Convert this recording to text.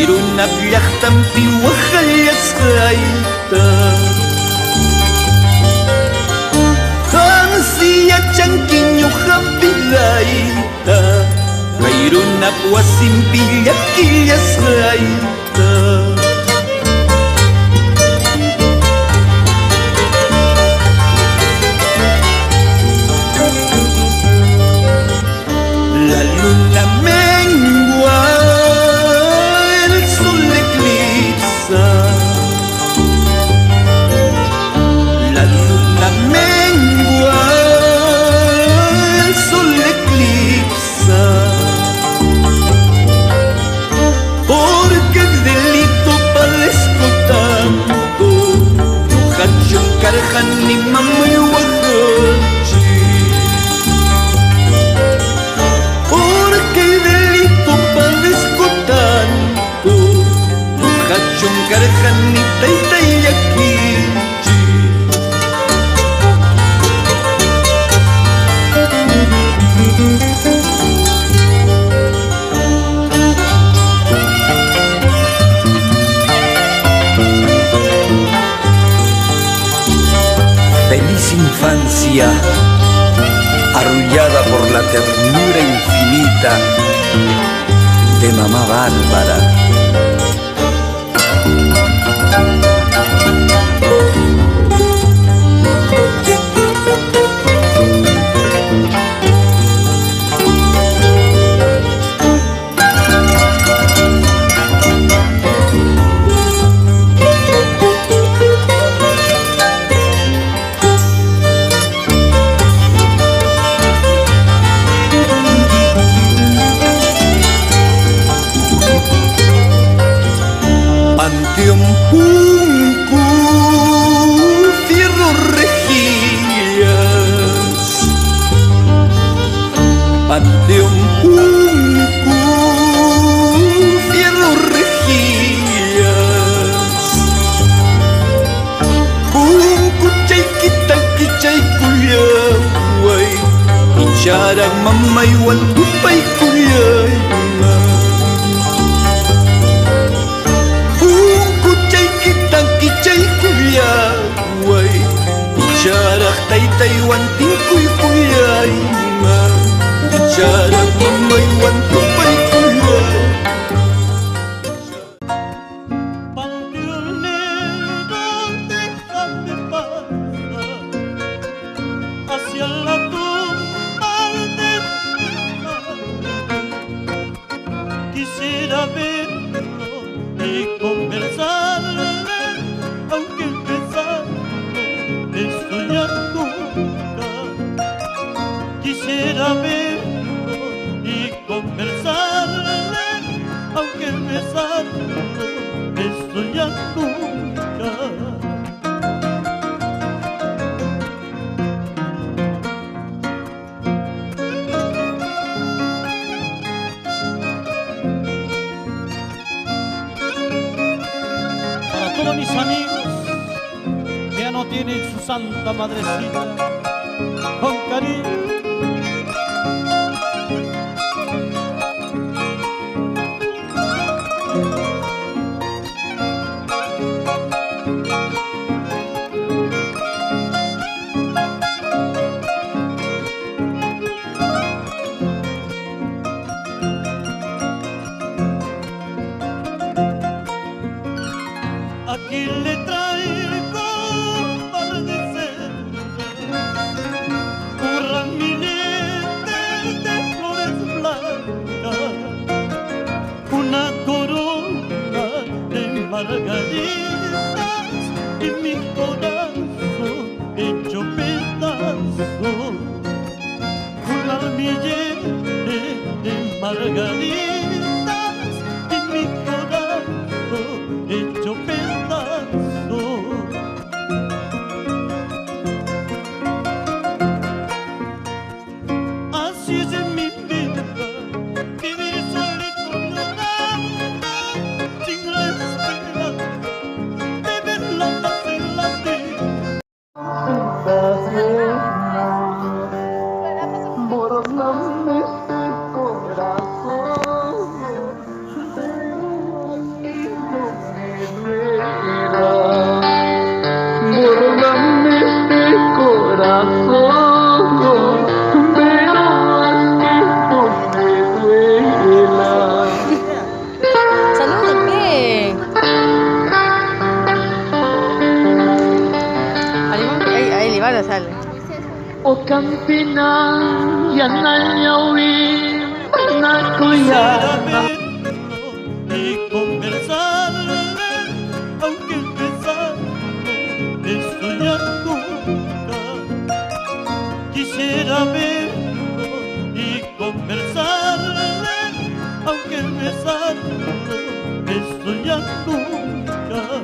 غيرنا بيختم في وخلي سخايتا خانسي يتشنكين يخبي لايتا غيرنا بواسم بيكي يسخايتا La luna mengua, el sol eclipsa. La luna mengua, el sol eclipsa. Porque el delito padezco tanto, no hacho carjan ni mamá y huajachi. Carjanita y tayaquichi Feliz infancia, arrullada por la ternura infinita de mamá Bárbara. Panteón Puncu, fierro rejillas. Panteón Puncu, fierro rejillas. Puncu chayquita quichay cuyahuay, icharan mamay wantupay cuyayma. Kichay kuyahuay Icharaq taytay wantinkuy kuyayma Icharaq mamay wantupay kuyay Panteón negro, déjame pasar hacia la tumba de mi madre. Quisiera verlo y conversarle, aunque empezando estoy ya nunca. Quisiera verlo y conversarle, aunque empezando estoy ya nunca. Para todos mis amigos que ya no tienen su santa madrecita, con cariño. Aquí le traigo un par de cerdas, un ramillete de flores blancas, una corona de margaritas y mi corazón hecho pedazo. Un ramillete de margaritas y mi corazón hecho pedazo. Así es en mi vida, vivir solito llorando, sin la esperanza de ver la paz en la vida. Bórrame este corazón. Campinan, yan ang yawin na kuya. Quisiera verlo y conversarle, aunque besarlo estoy ya nunca. Quisiera verlo y conversarle, aunque besarlo estoy ya nunca.